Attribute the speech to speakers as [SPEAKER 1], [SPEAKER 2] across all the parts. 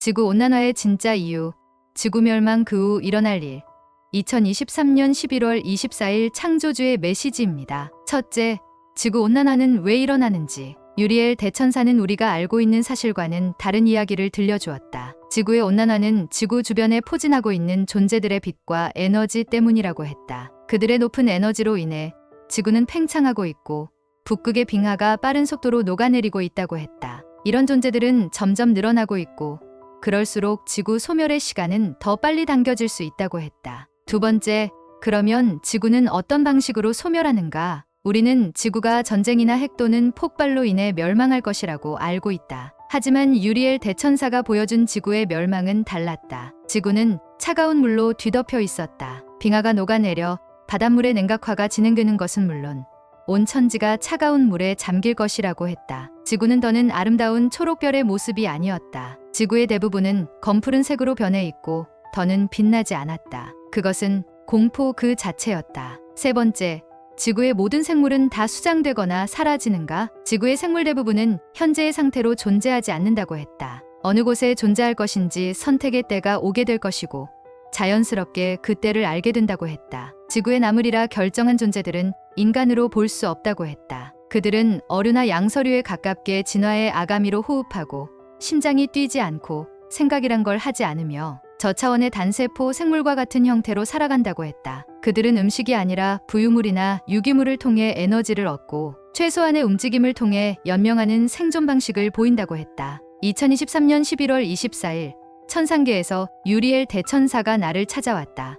[SPEAKER 1] 지구온난화의 진짜 이유, 지구멸망 그 후 일어날 일. 2023년 11월 24일 창조주의 메시지입니다. 첫째, 지구온난화는 왜 일어나는지. 유리엘 대천사는 우리가 알고 있는 사실과는 다른 이야기를 들려주었다. 지구의 온난화는 지구 주변에 포진하고 있는 존재들의 빛과 에너지 때문이라고 했다. 그들의 높은 에너지로 인해 지구는 팽창하고 있고 북극의 빙하가 빠른 속도로 녹아내리고 있다고 했다. 이런 존재들은 점점 늘어나고 있고 그럴수록 지구 소멸의 시간은 더 빨리 당겨질 수 있다고 했다. 두 번째, 그러면 지구는 어떤 방식으로 소멸하는가? 우리는 지구가 전쟁이나 핵 또는 폭발로 인해 멸망할 것이라고 알고 있다. 하지만 유리엘 대천사가 보여준 지구의 멸망은 달랐다. 지구는 차가운 물로 뒤덮여 있었다. 빙하가 녹아내려 바닷물의 냉각화가 진행되는 것은 물론 온 천지가 차가운 물에 잠길 것이라고 했다. 지구는 더는 아름다운 초록별의 모습이 아니었다. 지구의 대부분은 검푸른 색으로 변해 있고 더는 빛나지 않았다. 그것은 공포 그 자체였다. 세 번째, 지구의 모든 생물은 다 수장되거나 사라지는가? 지구의 생물 대부분은 현재의 상태로 존재하지 않는다고 했다. 어느 곳에 존재할 것인지 선택의 때가 오게 될 것이고 자연스럽게 그 때를 알게 된다고 했다. 지구에 남으리라 결정한 존재들은 인간으로 볼 수 없다고 했다. 그들은 어류나 양서류에 가깝게 진화의 아가미로 호흡하고 심장이 뛰지 않고 생각이란 걸 하지 않으며 저차원의 단세포 생물과 같은 형태로 살아간다고 했다. 그들은 음식이 아니라 부유물이나 유기물을 통해 에너지를 얻고 최소한의 움직임을 통해 연명하는 생존 방식을 보인다고 했다. 2023년 11월 24일 천상계에서 유리엘 대천사가 나를 찾아왔다.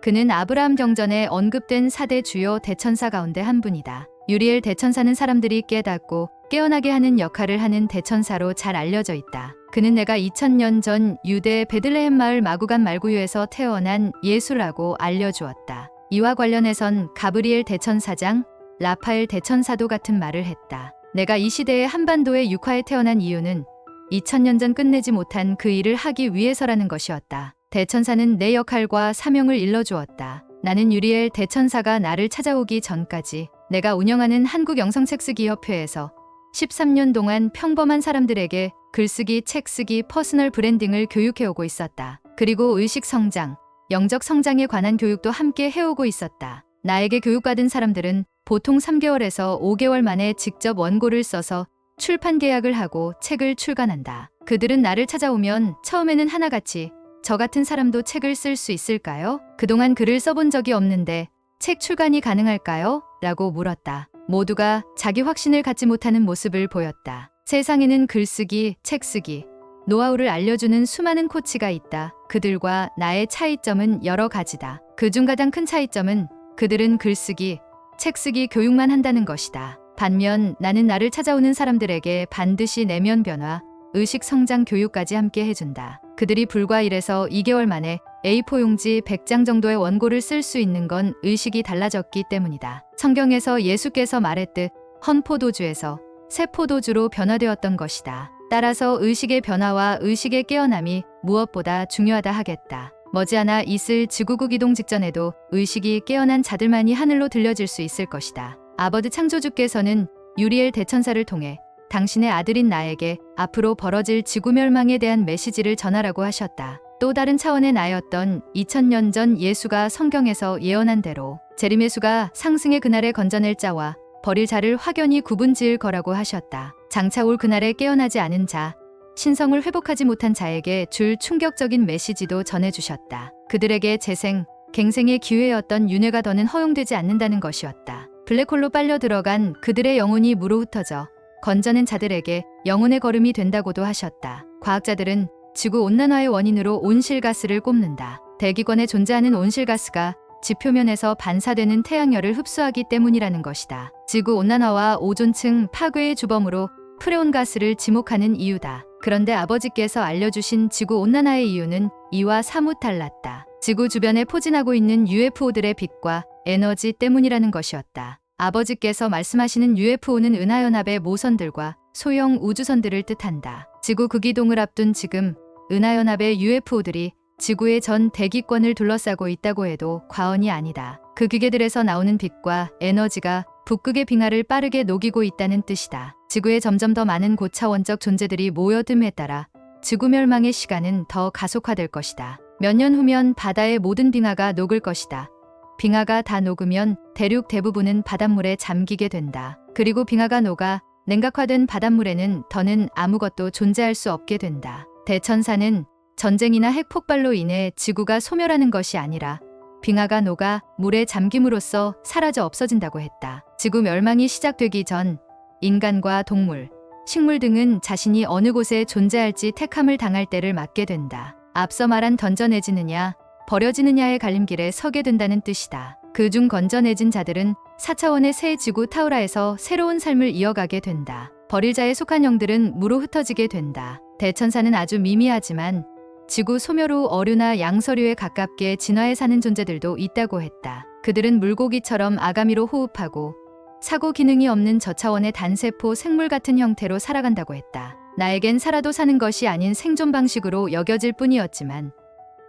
[SPEAKER 1] 그는 아브라함 경전에 언급된 4대 주요 대천사 가운데 한 분이다. 유리엘 대천사는 사람들이 깨닫고 깨어나게 하는 역할을 하는 대천사로 잘 알려져 있다. 그는 내가 2000년 전 유대 베들레헴 마을 마구간 말구유에서 태어난 예수라고 알려주었다. 이와 관련해선 가브리엘 대천사장, 라파엘 대천사도 같은 말을 했다. 내가 이 시대의 한반도의 육화에 태어난 이유는 2000년 전 끝내지 못한 그 일을 하기 위해서라는 것이었다. 대천사는 내 역할과 사명을 일러주었다. 나는 유리엘 대천사가 나를 찾아오기 전까지 내가 운영하는 한국영성책쓰기협회에서 13년 동안 평범한 사람들에게 글쓰기, 책쓰기, 퍼스널 브랜딩을 교육해오고 있었다. 그리고 의식 성장, 영적 성장에 관한 교육도 함께 해오고 있었다. 나에게 교육받은 사람들은 보통 3개월에서 5개월 만에 직접 원고를 써서 출판 계약을 하고 책을 출간한다. 그들은 나를 찾아오면 처음에는 하나같이 저 같은 사람도 책을 쓸 수 있을까요? 그동안 글을 써본 적이 없는데 책 출간이 가능할까요? 라고 물었다. 모두가 자기 확신을 갖지 못하는 모습을 보였다. 세상에는 글쓰기, 책쓰기, 노하우를 알려주는 수많은 코치가 있다. 그들과 나의 차이점은 여러 가지다. 그중 가장 큰 차이점은 그들은 글쓰기, 책쓰기 교육만 한다는 것이다. 반면 나는 나를 찾아오는 사람들에게 반드시 내면 변화, 의식 성장 교육까지 함께 해준다. 그들이 불과 1에서 2개월 만에 A4 용지 100장 정도의 원고를 쓸 수 있는 건 의식이 달라졌기 때문이다. 성경에서 예수께서 말했듯 헌포도주에서 새포도주로 변화되었던 것이다. 따라서 의식의 변화와 의식의 깨어남이 무엇보다 중요하다 하겠다. 머지않아 있을 지구국 이동 직전에도 의식이 깨어난 자들만이 하늘로 들려질 수 있을 것이다. 아버지 창조주께서는 유리엘 대천사를 통해 당신의 아들인 나에게 앞으로 벌어질 지구멸망에 대한 메시지를 전하라고 하셨다. 또 다른 차원의 나였던 2000년 전 예수가 성경에서 예언한 대로 재림예수가 상승의 그날에 건져낼 자와 버릴 자를 확연히 구분지을 거라고 하셨다. 장차 올 그날에 깨어나지 않은 자, 신성을 회복하지 못한 자에게 줄 충격적인 메시지도 전해주셨다. 그들에게 재생, 갱생의 기회였던 윤회가 더는 허용되지 않는다는 것이었다. 블랙홀로 빨려 들어간 그들의 영혼이 무로 흩어져 건져낸 자들에게 영혼의 걸음이 된다고도 하셨다. 과학자들은 지구 온난화의 원인으로 온실가스를 꼽는다. 대기권에 존재하는 온실가스가 지표면에서 반사되는 태양열을 흡수하기 때문이라는 것이다. 지구 온난화와 오존층 파괴의 주범으로 프레온가스를 지목하는 이유다. 그런데 아버지께서 알려주신 지구 온난화의 이유는 이와 사뭇 달랐다. 지구 주변에 포진하고 있는 UFO들의 빛과 에너지 때문이라는 것이었다. 아버지께서 말씀하시는 UFO는 은하연합의 모선들과 소형 우주선들을 뜻한다. 지구 극이동을 앞둔 지금 은하연합의 UFO들이 지구의 전 대기권을 둘러싸고 있다고 해도 과언이 아니다. 그 기계들에서 나오는 빛과 에너지가 북극의 빙하를 빠르게 녹이고 있다는 뜻이다. 지구에 점점 더 많은 고차원적 존재들이 모여듦에 따라 지구 멸망의 시간은 더 가속화될 것이다. 몇 년 후면 바다의 모든 빙하가 녹을 것이다. 빙하가 다 녹으면 대륙 대부분은 바닷물에 잠기게 된다. 그리고 빙하가 녹아 냉각화된 바닷물에는 더는 아무것도 존재할 수 없게 된다. 대천사는 전쟁이나 핵폭발로 인해 지구가 소멸하는 것이 아니라 빙하가 녹아 물에 잠김으로써 사라져 없어진다고 했다. 지구 멸망이 시작되기 전 인간과 동물, 식물 등은 자신이 어느 곳에 존재할지 택함을 당할 때를 맞게 된다. 앞서 말한 던져내지느냐, 버려지느냐의 갈림길에 서게 된다는 뜻이다. 그중 건져내진 자들은 4차원의 새 지구 타우라에서 새로운 삶을 이어가게 된다. 버릴 자에 속한 영들은 무로 흩어지게 된다. 대천사는 아주 미미하지만 지구 소멸 후 어류나 양서류에 가깝게 진화해 사는 존재들도 있다고 했다. 그들은 물고기처럼 아가미로 호흡하고 사고 기능이 없는 저차원의 단세포 생물 같은 형태로 살아간다고 했다. 나에겐 살아도 사는 것이 아닌 생존 방식으로 여겨질 뿐이었지만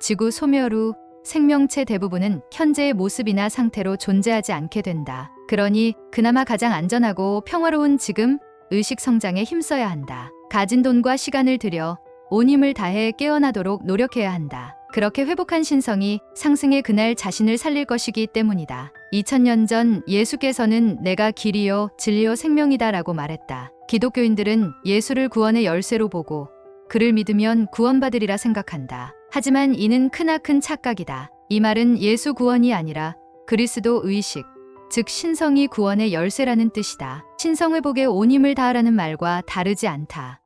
[SPEAKER 1] 지구 소멸 후 생명체 대부분은 현재의 모습이나 상태로 존재하지 않게 된다. 그러니 그나마 가장 안전하고 평화로운 지금 의식 성장에 힘써야 한다. 가진 돈과 시간을 들여 온 힘을 다해 깨어나도록 노력해야 한다. 그렇게 회복한 신성이 상승의 그날 자신을 살릴 것이기 때문이다. 2000년 전 예수께서는 내가 길이요 진리요 생명이다 라고 말했다. 기독교인들은 예수를 구원의 열쇠로 보고 그를 믿으면 구원받으리라 생각한다. 하지만 이는 크나큰 착각이다. 이 말은 예수 구원이 아니라 그리스도 의식, 즉 신성이 구원의 열쇠라는 뜻이다. 신성 회복에 온 힘을 다하라는 말과 다르지 않다.